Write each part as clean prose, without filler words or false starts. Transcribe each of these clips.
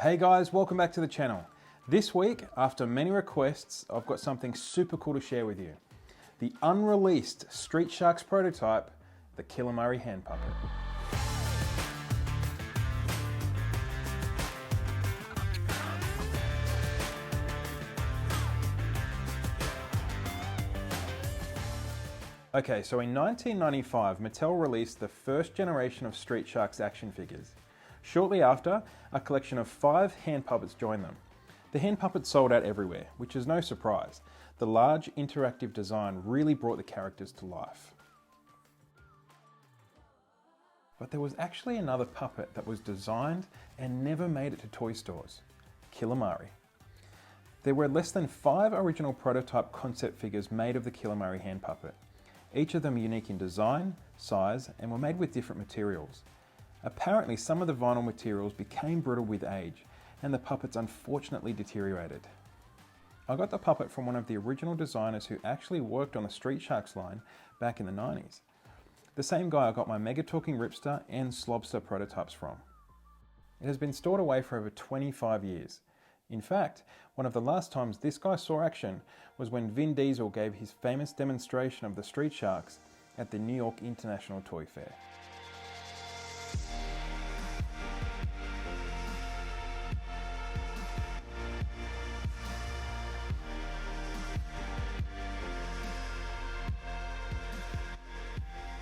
Hey guys, welcome back to the channel. This week, after many requests, I've got something super cool to share with you. The unreleased Street Sharks prototype, the Killamari Hand Puppet. Okay, so in 1995, Mattel released the first generation of Street Sharks action figures. Shortly after, a collection of 5 hand puppets joined them. The hand puppets sold out everywhere, which is no surprise. The large interactive design really brought the characters to life. But there was actually another puppet that was designed and never made it to toy stores, Killamari. There were less than 5 original prototype concept figures made of the Killamari hand puppet. Each of them unique in design, size, and were made with different materials. Apparently, some of the vinyl materials became brittle with age, and the puppets unfortunately deteriorated. I got the puppet from one of the original designers who actually worked on the Street Sharks line back in the 90s. The same guy I got my Mega Talking Ripster and Slobster prototypes from. It has been stored away for over 25 years. In fact, one of the last times this guy saw action was when Vin Diesel gave his famous demonstration of the Street Sharks at the New York International Toy Fair.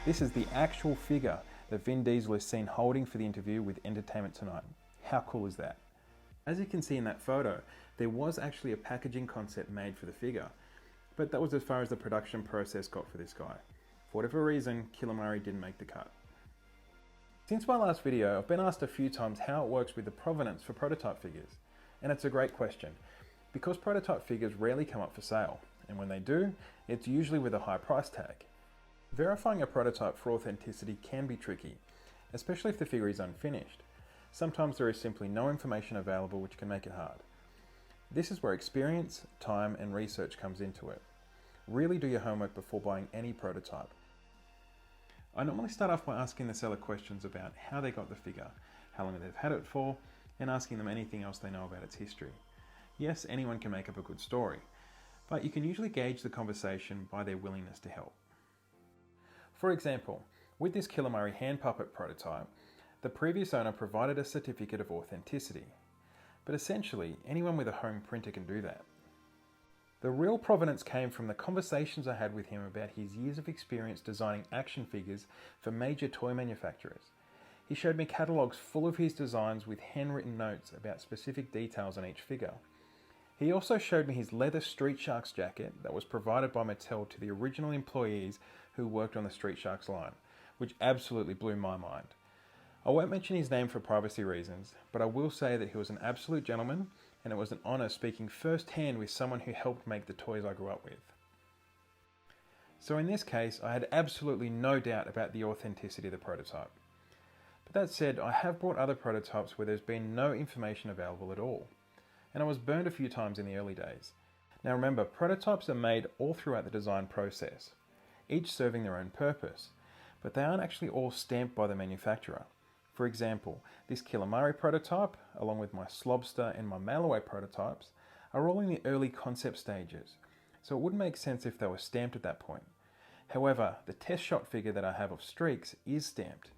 This is the actual figure that Vin Diesel is seen holding for the interview with Entertainment Tonight. How cool is that? As you can see in that photo, there was actually a packaging concept made for the figure, but that was as far as the production process got for this guy. For whatever reason, Killamari didn't make the cut. Since my last video, I've been asked a few times how it works with the provenance for prototype figures, and it's a great question, because prototype figures rarely come up for sale, and when they do, it's usually with a high price tag. Verifying a prototype for authenticity can be tricky, especially if the figure is unfinished. Sometimes there is simply no information available, which can make it hard. This is where experience, time, and research comes into it. Really do your homework before buying any prototype. I normally start off by asking the seller questions about how they got the figure, how long they've had it for, and asking them anything else they know about its history. Yes, anyone can make up a good story, but you can usually gauge the conversation by their willingness to help. For example, with this Killamari hand puppet prototype, the previous owner provided a certificate of authenticity. But essentially, anyone with a home printer can do that. The real provenance came from the conversations I had with him about his years of experience designing action figures for major toy manufacturers. He showed me catalogues full of his designs with handwritten notes about specific details on each figure. He also showed me his leather Street Sharks jacket that was provided by Mattel to the original employees who worked on the Street Sharks line, which absolutely blew my mind. I won't mention his name for privacy reasons, but I will say that he was an absolute gentleman, and it was an honour speaking firsthand with someone who helped make the toys I grew up with. So in this case, I had absolutely no doubt about the authenticity of the prototype. But that said, I have bought other prototypes where there's been no information available at all, and I was burned a few times in the early days. Now remember, prototypes are made all throughout the design process, each serving their own purpose, but they aren't actually all stamped by the manufacturer. For example, this Killamari prototype, along with my Slobster and my mail-away prototypes, are all in the early concept stages, so it wouldn't make sense if they were stamped at that point. However, the test shot figure that I have of Streaks is stamped,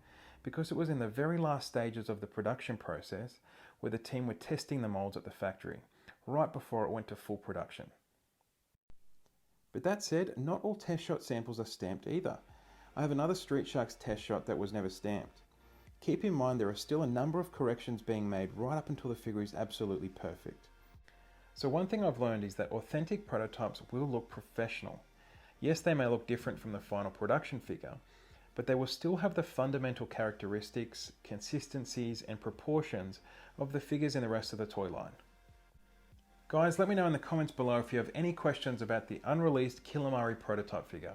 because it was in the very last stages of the production process where the team were testing the molds at the factory, right before it went to full production. But that said, not all test shot samples are stamped either. I have another Street Sharks test shot that was never stamped. Keep in mind there are still a number of corrections being made right up until the figure is absolutely perfect. So one thing I've learned is that authentic prototypes will look professional. Yes, they may look different from the final production figure, but they will still have the fundamental characteristics, consistencies, and proportions of the figures in the rest of the toy line. Guys, let me know in the comments below if you have any questions about the unreleased Killamari prototype figure.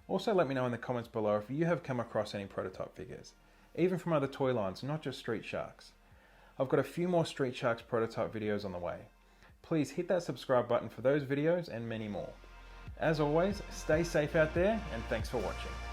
Also let me know in the comments below if you have come across any prototype figures, even from other toy lines, not just Street Sharks. I've got a few more Street Sharks prototype videos on the way. Please hit that subscribe button for those videos and many more. As always, stay safe out there, and thanks for watching.